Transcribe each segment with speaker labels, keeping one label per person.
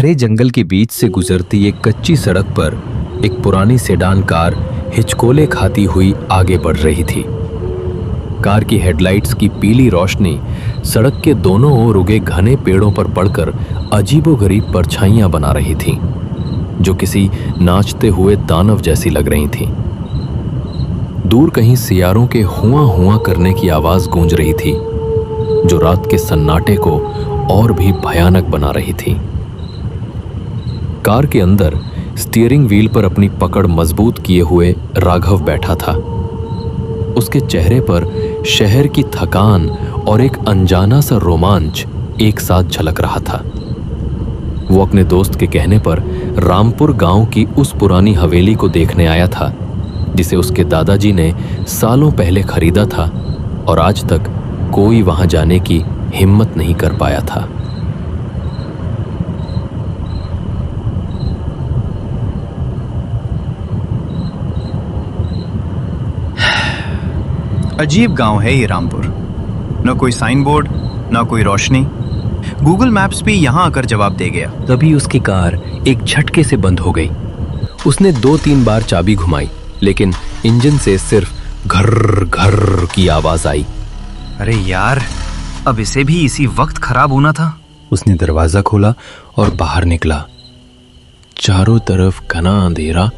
Speaker 1: घने जंगल के बीच से गुजरती एक कच्ची सड़क पर एक पुरानी सेडान कार हिचकोले खाती हुई आगे बढ़ रही थी। कार की हेडलाइट्स की पीली रोशनी सड़क के दोनों ओर उगे घने पेड़ों पर पड़कर अजीबोगरीब परछाइयां बना रही थीं, जो किसी नाचते हुए दानव जैसी लग रही थीं। दूर कहीं सियारों के हुआ हुआ करने की आवाज गूंज रही थी, जो रात के सन्नाटे को और भी भयानक बना रही थी। कार के अंदर स्टीयरिंग व्हील पर अपनी पकड़ मजबूत किए हुए राघव बैठा था। उसके चेहरे पर शहर की थकान और एक अनजाना सा रोमांच एक साथ झलक रहा था। वो अपने दोस्त के कहने पर रामपुर गांव की उस पुरानी हवेली को देखने आया था, जिसे उसके दादाजी ने सालों पहले खरीदा था और आज तक कोई वहां जाने की हिम्मत नहीं कर पाया था।
Speaker 2: अजीब गांव है ये रामपुर। न कोई साइन बोर्ड, न कोई रोशनी। गूगल मैप्स भी यहां आकर जवाब दे गया।
Speaker 1: तभी उसकी कार एक झटके से बंद हो गई। उसने 2-3 बार चाबी घुमाई, लेकिन इंजन से सिर्फ घर्र घर्र की आवाज आई।
Speaker 2: अरे यार, अब इसे भी इसी वक्त खराब होना था।
Speaker 1: उसने दरवाजा खोला और बाहर निकला। चारों तरफ घना अंधेरा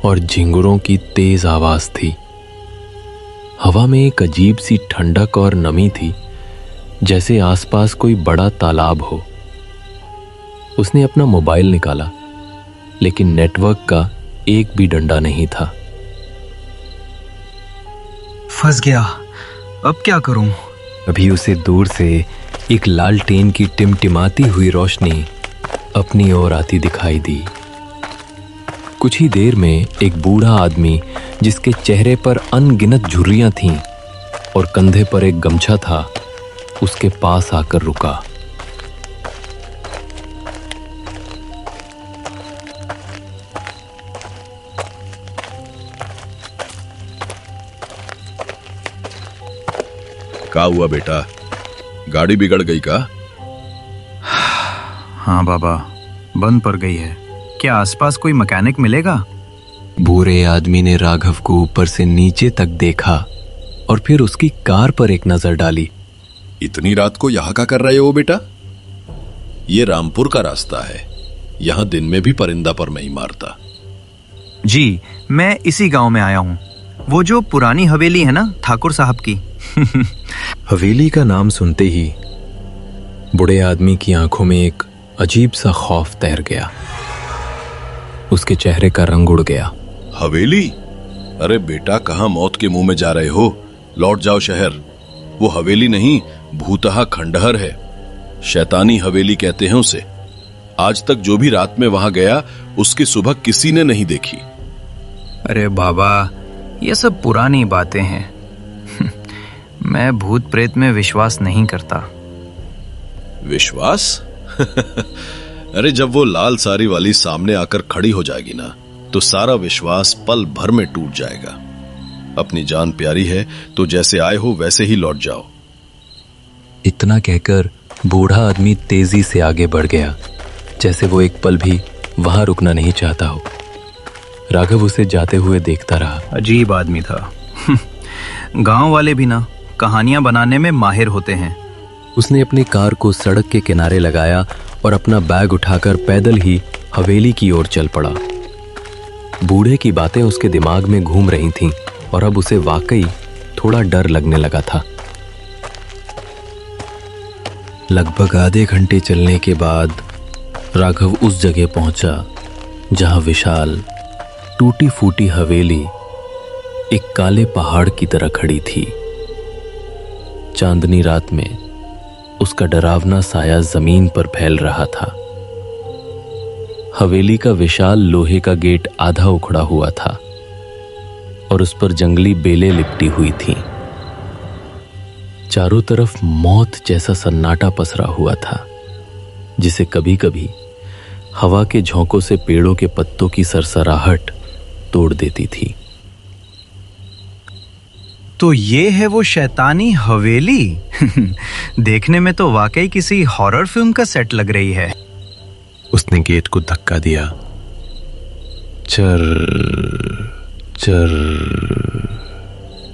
Speaker 1: और झिंगुरों की तेज आवाज थी। हवा में एक अजीब सी ठंडक और नमी थी, जैसे आसपास कोई बड़ा तालाब हो। उसने अपना मोबाइल निकाला, लेकिन नेटवर्क का एक भी डंडा नहीं था।
Speaker 2: फंस गया, अब क्या करूं?
Speaker 1: अभी उसे दूर से एक लालटेन की टिमटिमाती हुई रोशनी अपनी ओर आती दिखाई दी। कुछ ही देर में एक बूढ़ा आदमी, जिसके चेहरे पर अनगिनत झुर्रियां थीं और कंधे पर एक गमछा था, उसके पास आकर रुका।
Speaker 3: क्या हुआ बेटा, गाड़ी बिगड़ गई का?
Speaker 2: हाँ बाबा, बंद पड़ गई है। क्या आसपास कोई मैकेनिक मिलेगा?
Speaker 1: बूढ़े आदमी ने राघव को ऊपर से नीचे तक देखा और फिर उसकी कार पर एक नजर डाली।
Speaker 3: इतनी रात को यहाँ क्या कर रहे हो बेटा? ये रामपुर का रास्ता है, यहाँ दिन में भी परिंदा पर नहीं मारता।
Speaker 2: जी, मैं इसी गांव में आया हूँ। वो जो पुरानी हवेली है ना, ठाकुर साहब की।
Speaker 1: हवेली का नाम सुनते ही बूढ़े आदमी की आंखों में एक अजीब सा खौफ तैर गया। उसके चेहरे का रंग उड़ गया।
Speaker 3: हवेली? अरे बेटा, कहाँ मौत के मुंह में जा रहे हो? लौट जाओ शहर। वो हवेली नहीं, भूतहा खंडहर है। शैतानी हवेली कहते हैं उसे। आज तक जो भी रात में वहां गया, उसकी सुबह किसी ने नहीं देखी।
Speaker 2: अरे बाबा, ये सब पुरानी बातें हैं। मैं भूत प्रेत में विश्वास नहीं करता।
Speaker 3: विश्वास? अरे जब वो लाल साड़ी वाली सामने आकर खड़ी हो जाएगी ना, तो सारा विश्वास पल भर में टूट जाएगा। अपनी जान प्यारी है तो जैसे आए हो वैसे ही लौट जाओ।
Speaker 1: इतना कहकर बूढ़ा आदमी तेजी से आगे बढ़ गया, जैसे वो एक पल भी वहां रुकना नहीं चाहता हो। राघव उसे जाते हुए देखता रहा।
Speaker 2: अजीब आदमी था। गांव वाले भी ना कहानियां बनाने में माहिर होते हैं।
Speaker 1: उसने अपनी कार को सड़क के किनारे लगाया और अपना बैग उठाकर पैदल ही हवेली की ओर चल पड़ा। बूढ़े की बातें उसके दिमाग में घूम रही थीं और अब उसे वाकई थोड़ा डर लगने लगा था। लगभग आधे घंटे चलने के बाद राघव उस जगह पहुंचा जहां विशाल टूटी फूटी हवेली एक काले पहाड़ की तरह खड़ी थी। चांदनी रात में उसका डरावना साया जमीन पर फैल रहा था। हवेली का विशाल लोहे का गेट आधा उखड़ा हुआ था और उस पर जंगली बेलें लिपटी हुई थीं। चारों तरफ मौत जैसा सन्नाटा पसरा हुआ था, जिसे कभी कभी हवा के झोंकों से पेड़ों के पत्तों की सरसराहट तोड़ देती थी।
Speaker 2: तो ये है वो शैतानी हवेली। देखने में तो वाकई किसी हॉरर फिल्म का सेट लग रही है।
Speaker 4: उसने गेट को धक्का दिया। चर चर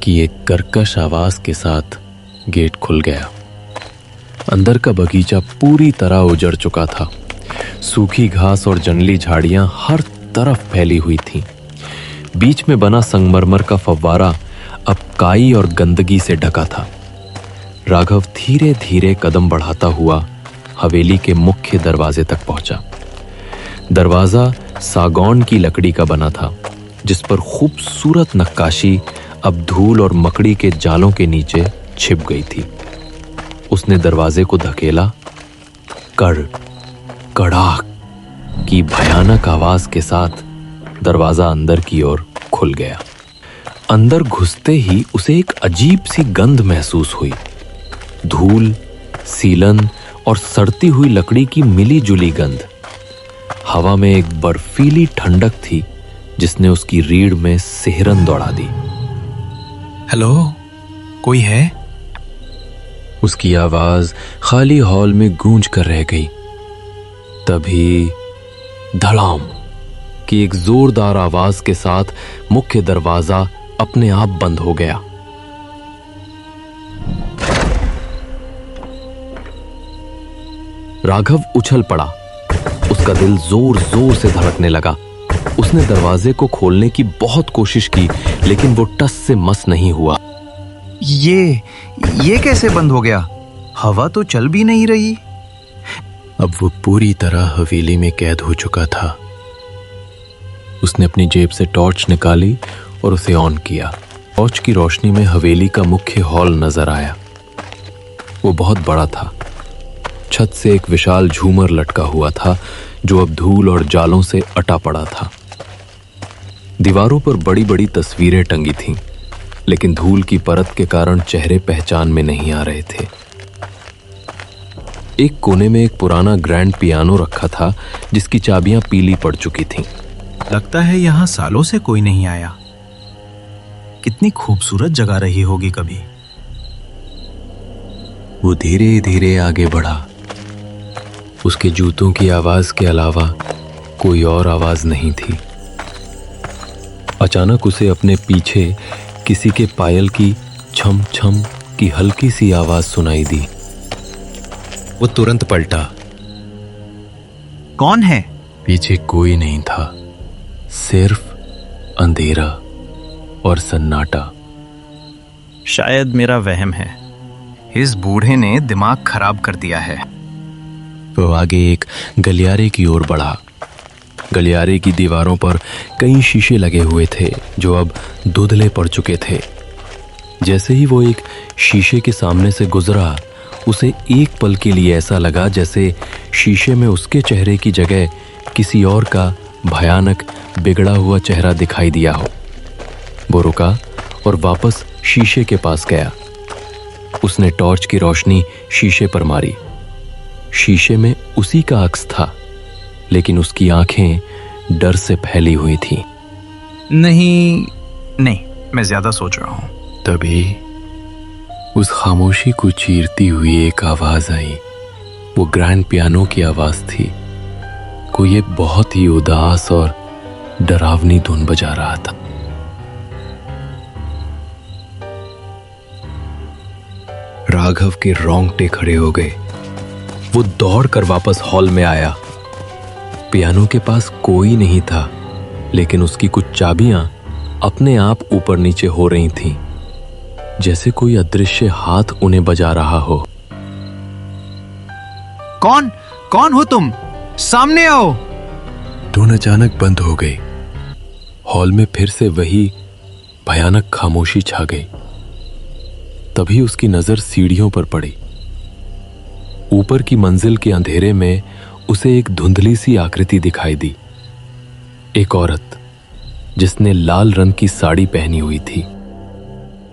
Speaker 4: की एक कर्कश आवाज के साथ गेट खुल गया। अंदर का बगीचा पूरी तरह उजड़ चुका था। सूखी घास और जंगली झाड़ियां हर तरफ फैली हुई थीं। बीच में बना संगमरमर का फव्वारा अब काई और गंदगी से ढका था। राघव धीरे धीरे कदम बढ़ाता हुआ हवेली के मुख्य दरवाजे तक पहुंचा। दरवाजा सागौन की लकड़ी का बना था, जिस पर खूबसूरत नक्काशी अब धूल और मकड़ी के जालों के नीचे छिप गई थी। उसने दरवाजे को धकेला। कड़ाक की भयानक आवाज के साथ दरवाजा अंदर की ओर खुल गया। अंदर घुसते ही उसे एक अजीब सी गंध महसूस हुई। धूल, सीलन और सड़ती हुई लकड़ी की मिली जुली गंध। हवा में एक बर्फीली ठंडक थी जिसने उसकी रीढ़ में सिहरन दौड़ा दी।
Speaker 2: हेलो, कोई है?
Speaker 4: उसकी आवाज खाली हॉल में गूंज कर रह गई। तभी धड़ाम की एक जोरदार आवाज के साथ मुख्य दरवाजा अपने आप बंद हो गया। राघव उछल पड़ा। उसका दिल जोर जोर से धड़कने लगा। उसने दरवाजे को खोलने की बहुत कोशिश की, लेकिन वो टस से मस नहीं हुआ।
Speaker 2: ये कैसे बंद हो गया? हवा तो चल भी नहीं रही।
Speaker 4: अब वो पूरी तरह हवेली में कैद हो चुका था। उसने अपनी जेब से टॉर्च निकाली और उसे ऑन किया। टॉर्च की रोशनी में हवेली का मुख्य हॉल नजर आया। वो बहुत बड़ा था। छत से एक विशाल झूमर लटका हुआ था जो अब धूल और जालों से अटा पड़ा था। दीवारों पर बड़ी बड़ी तस्वीरें टंगी थीं, लेकिन धूल की परत के कारण चेहरे पहचान में नहीं आ रहे थे। एक कोने में एक पुराना ग्रैंड पियानो रखा था जिसकी चाबियां पीली पड़ चुकी थीं।
Speaker 5: लगता है यहां सालों से कोई नहीं आया। कितनी खूबसूरत जगह रही होगी कभी।
Speaker 4: वो धीरे धीरे आगे बढ़ा। उसके जूतों की आवाज के अलावा कोई और आवाज नहीं थी। अचानक उसे अपने पीछे किसी के पायल की छम छम की हल्की सी आवाज सुनाई दी। वो तुरंत पलटा।
Speaker 5: कौन है?
Speaker 4: पीछे कोई नहीं था, सिर्फ अंधेरा और सन्नाटा।
Speaker 5: शायद मेरा वहम है।
Speaker 2: इस बूढ़े ने दिमाग खराब कर दिया है।
Speaker 4: वो आगे एक गलियारे की ओर बढ़ा। गलियारे की दीवारों पर कई शीशे लगे हुए थे जो अब धुंधले पड़ चुके थे। जैसे ही वो एक शीशे के सामने से गुजरा, उसे एक पल के लिए ऐसा लगा जैसे शीशे में उसके चेहरे की जगह किसी और का भयानक बिगड़ा हुआ चेहरा दिखाई दिया हो। वो रुका और वापस शीशे के पास गया। उसने टॉर्च की रोशनी शीशे पर मारी। शीशे में उसी का अक्स था, लेकिन उसकी आंखें डर से फैली हुई थीं।
Speaker 5: नहीं, मैं ज्यादा सोच रहा हूं।
Speaker 4: तभी उस खामोशी को चीरती हुई एक आवाज आई। वो ग्रैंड पियानो की आवाज थी। कोई एक बहुत ही उदास और डरावनी धुन बजा रहा था। राघव के रोंगटे खड़े हो गए। वो दौड़कर वापस हॉल में आया। पियानो के पास कोई नहीं था, लेकिन उसकी कुछ चाबियां अपने आप ऊपर नीचे हो रही थीं, जैसे कोई अदृश्य हाथ उन्हें बजा रहा हो।
Speaker 5: कौन हो तुम? सामने आओ।
Speaker 4: धुन अचानक बंद हो गई। हॉल में फिर से वही भयानक खामोशी छा गई। तभी उसकी नजर सीढ़ियों पर पड़ी। ऊपर की मंजिल के अंधेरे में उसे एक धुंधली सी आकृति दिखाई दी। एक औरत जिसने लाल रंग की साड़ी पहनी हुई थी।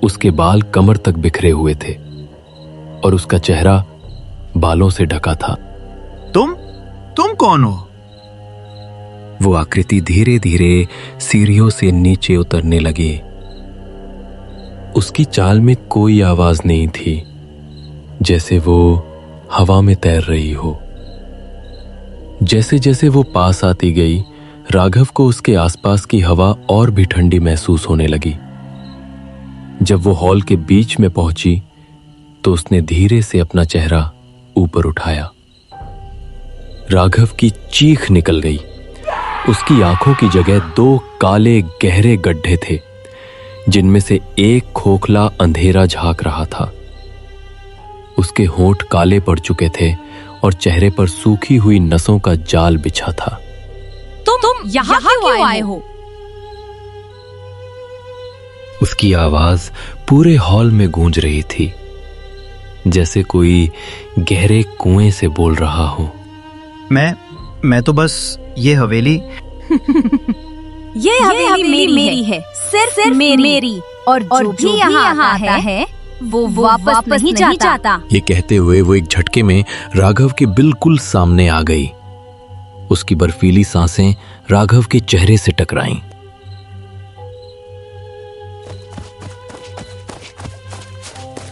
Speaker 4: उसके बाल कमर तक बिखरे हुए थे और उसका चेहरा बालों से ढका था।
Speaker 5: तुम कौन हो?
Speaker 4: वो आकृति धीरे धीरे सीढ़ियों से नीचे उतरने लगी। उसकी चाल में कोई आवाज नहीं थी, जैसे वो हवा में तैर रही हो। जैसे जैसे वो पास आती गई, राघव को उसके आसपास की हवा और भी ठंडी महसूस होने लगी। जब वो हॉल के बीच में पहुंची तो उसने धीरे से अपना चेहरा ऊपर उठाया। राघव की चीख निकल गई। उसकी आंखों की जगह 2 काले गहरे गड्ढे थे, जिनमें से एक खोखला अंधेरा झांक रहा था। उसके होंठ काले पड़ चुके थे और चेहरे पर सूखी हुई नसों का जाल बिछा था।
Speaker 6: तुम यहाँ क्यों आए हो?
Speaker 1: उसकी आवाज पूरे हॉल में गूंज रही थी, जैसे कोई गहरे कुएं से बोल रहा हो।
Speaker 5: मैं तो बस ये हवेली
Speaker 6: ये हवेली मेरी है, सिर्फ मेरी। और जो भी यहाँ आता है वो वापस नहीं जाता।
Speaker 1: ये कहते हुए वो एक झटके में राघव के बिल्कुल सामने आ गई। उसकी बर्फीली सांसें राघव के चेहरे से टकराईं।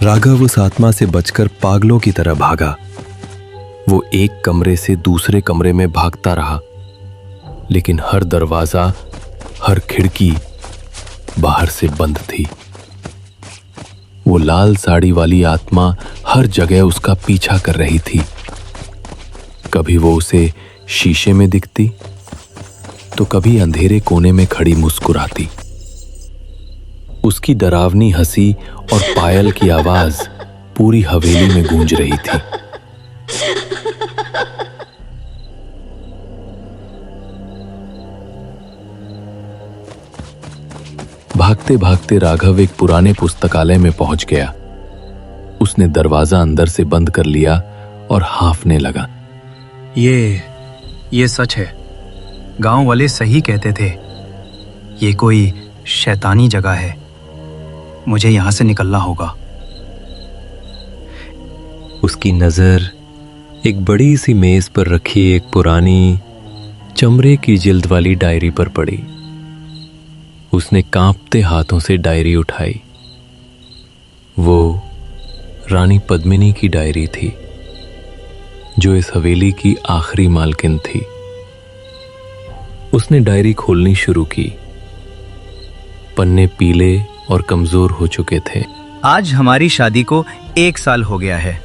Speaker 1: राघव उस आत्मा से बचकर पागलों की तरह भागा। वो एक कमरे से दूसरे कमरे में भागता रहा, लेकिन हर दरवाजा, हर खिड़की बाहर से बंद थी। वो लाल साड़ी वाली आत्मा हर जगह उसका पीछा कर रही थी। कभी वो उसे शीशे में दिखती, तो कभी अंधेरे कोने में खड़ी मुस्कुराती। उसकी डरावनी हंसी और पायल की आवाज पूरी हवेली में गूंज रही थी। भागते भागते राघव एक पुराने पुस्तकालय में पहुंच गया। उसने दरवाजा अंदर से बंद कर लिया और हांफने लगा।
Speaker 2: ये सच है। गांव वाले सही कहते थे। ये कोई शैतानी जगह है। मुझे यहां से निकलना होगा।
Speaker 1: उसकी नजर एक बड़ी सी मेज पर रखी एक पुरानी चमड़े की जिल्द वाली डायरी पर पड़ी। उसने कांपते हाथों से डायरी उठाई। वो रानी पद्मिनी की डायरी थी, जो इस हवेली की आखिरी मालकिन थी। उसने डायरी खोलनी शुरू की। पन्ने पीले और कमजोर हो चुके थे।
Speaker 5: आज हमारी शादी को 1 साल हो गया है।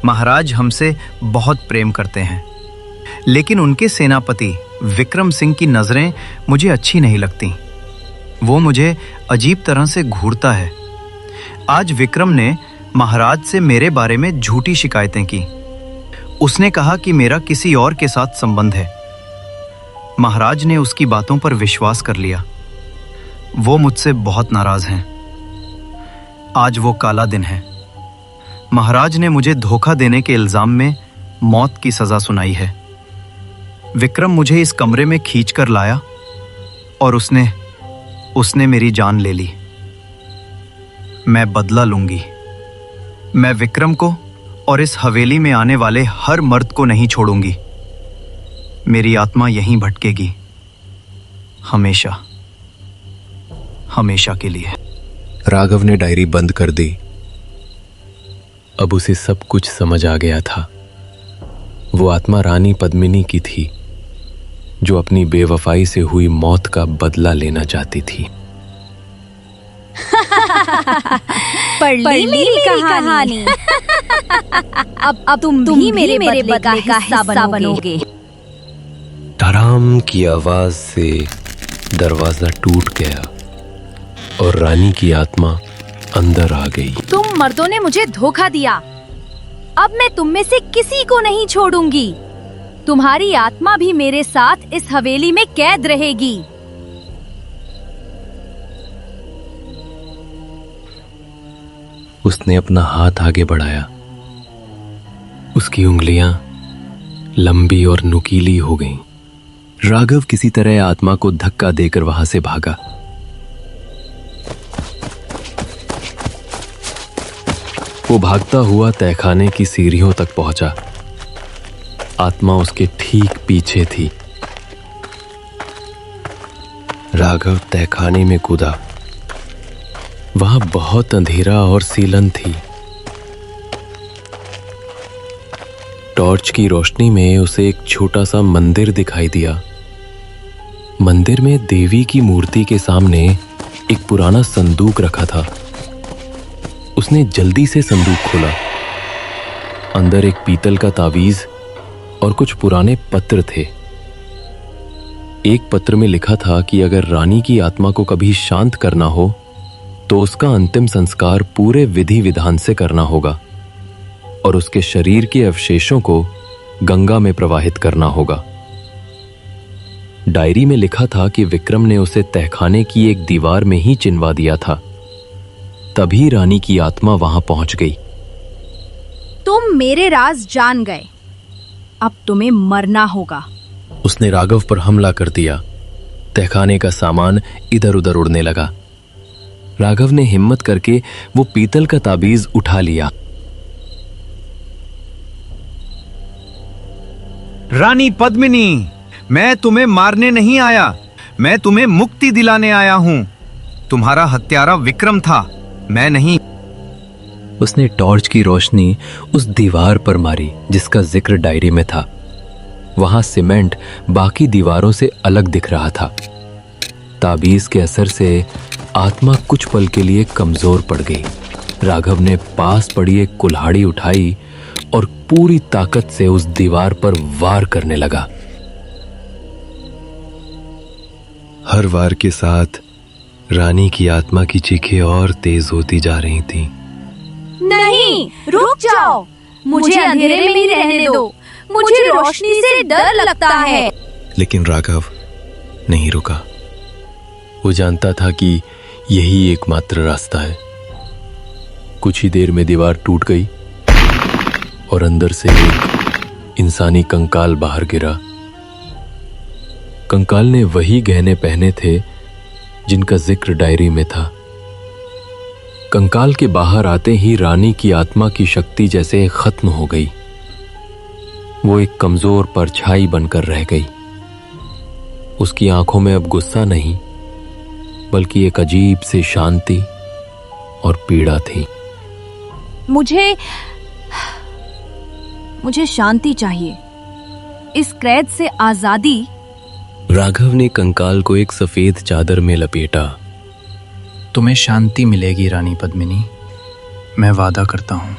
Speaker 5: महाराज हमसे बहुत प्रेम करते हैं, लेकिन उनके सेनापति विक्रम सिंह की नजरें मुझे अच्छी नहीं लगती। वो मुझे अजीब तरह से घूरता है। आज विक्रम ने महाराज से मेरे बारे में झूठी शिकायतें की। उसने कहा कि मेरा किसी और के साथ संबंध है। महाराज ने उसकी बातों पर विश्वास कर लिया। वो मुझसे बहुत नाराज हैं। आज वो काला दिन है। महाराज ने मुझे धोखा देने के इल्जाम में मौत की सजा सुनाई है। विक्रम मुझे इस कमरे में खींचकर लाया और उसने मेरी जान ले ली। मैं बदला लूंगी। मैं विक्रम को और इस हवेली में आने वाले हर मर्द को नहीं छोड़ूंगी। मेरी आत्मा यहीं भटकेगी, हमेशा हमेशा के लिए।
Speaker 1: राघव ने डायरी बंद कर दी। अब उसे सब कुछ समझ आ गया था। वो आत्मा रानी पद्मिनी की थी, जो अपनी बेवफाई से हुई मौत का बदला लेना चाहती थी।
Speaker 6: पढ़ ली मेरी कहानी। अब तुम भी मेरे बदले का हिस्सा बनोगे।
Speaker 1: धड़ाम की आवाज से दरवाजा टूट गया और रानी की आत्मा अंदर आ गई।
Speaker 6: तुम मर्दों ने मुझे धोखा दिया। अब मैं तुम में से किसी को नहीं छोड़ूंगी। तुम्हारी आत्मा भी मेरे साथ इस हवेली में कैद रहेगी।
Speaker 1: उसने अपना हाथ आगे बढ़ाया। उसकी उंगलियां लंबी और नुकीली हो गईं। राघव किसी तरह आत्मा को धक्का देकर वहां से भागा। वो भागता हुआ तहखाने की सीढ़ियों तक पहुंचा। आत्मा उसके ठीक पीछे थी। राघव तहखाने में कूदा। वहां बहुत अंधेरा और सीलन थी।
Speaker 4: टॉर्च की रोशनी में उसे एक छोटा सा मंदिर दिखाई दिया। मंदिर में देवी की मूर्ति के सामने एक पुराना संदूक रखा था। उसने जल्दी से संदूक खोला। अंदर एक पीतल का तावीज और कुछ पुराने पत्र थे। एक पत्र में लिखा था कि अगर रानी की आत्मा को कभी शांत करना हो तो उसका अंतिम संस्कार पूरे विधि विधान से करना होगा और उसके शरीर के अवशेषों को गंगा में प्रवाहित करना होगा। डायरी में लिखा था कि विक्रम ने उसे तहखाने की एक दीवार में ही चिनवा दिया था। तभी रानी की आत्मा वहां पहुंच गई।
Speaker 6: तुम मेरे राज जान गए, अब तुम्हें मरना होगा।
Speaker 4: उसने राघव पर हमला कर दिया। तहखाने का सामान इधर उधर उड़ने लगा। राघव ने हिम्मत करके वो पीतल का ताबीज उठा लिया।
Speaker 5: रानी पद्मिनी, मैं तुम्हें मारने नहीं आया, मैं तुम्हें मुक्ति दिलाने आया हूं। तुम्हारा हत्यारा विक्रम था, मैं नहीं।
Speaker 1: उसने टॉर्च की रोशनी उस दीवार पर मारी जिसका जिक्र डायरी में था। वहां सीमेंट बाकी दीवारों से अलग दिख रहा था। ताबीज के असर से आत्मा कुछ पल के लिए कमजोर पड़ गई। राघव ने पास पड़ी एक कुल्हाड़ी उठाई और पूरी ताकत से उस दीवार पर वार करने लगा।
Speaker 4: हर वार के साथ रानी की आत्मा की चीखें और तेज होती जा रही थीं।
Speaker 6: नहीं, रुक जाओ, मुझे अंधेरे में ही रहने दो, मुझे रोशनी से डर लगता है।
Speaker 4: लेकिन राघव नहीं रुका। वो जानता था कि यही एकमात्र रास्ता है। कुछ ही देर में दीवार टूट गई और अंदर से एक इंसानी कंकाल बाहर गिरा। कंकाल ने वही गहने पहने थे जिनका जिक्र डायरी में था। कंकाल के बाहर आते ही रानी की आत्मा की शक्ति जैसे खत्म हो गई। वो एक कमजोर परछाई बनकर रह गई। उसकी आंखों में अब गुस्सा नहीं बल्कि एक अजीब सी शांति और पीड़ा थी।
Speaker 6: मुझे शांति चाहिए, इस कैद से आजादी।
Speaker 4: राघव ने कंकाल को एक सफेद चादर में लपेटा।
Speaker 2: तुम्हें शांति मिलेगी रानी पद्मिनी, मैं वादा करता हूं।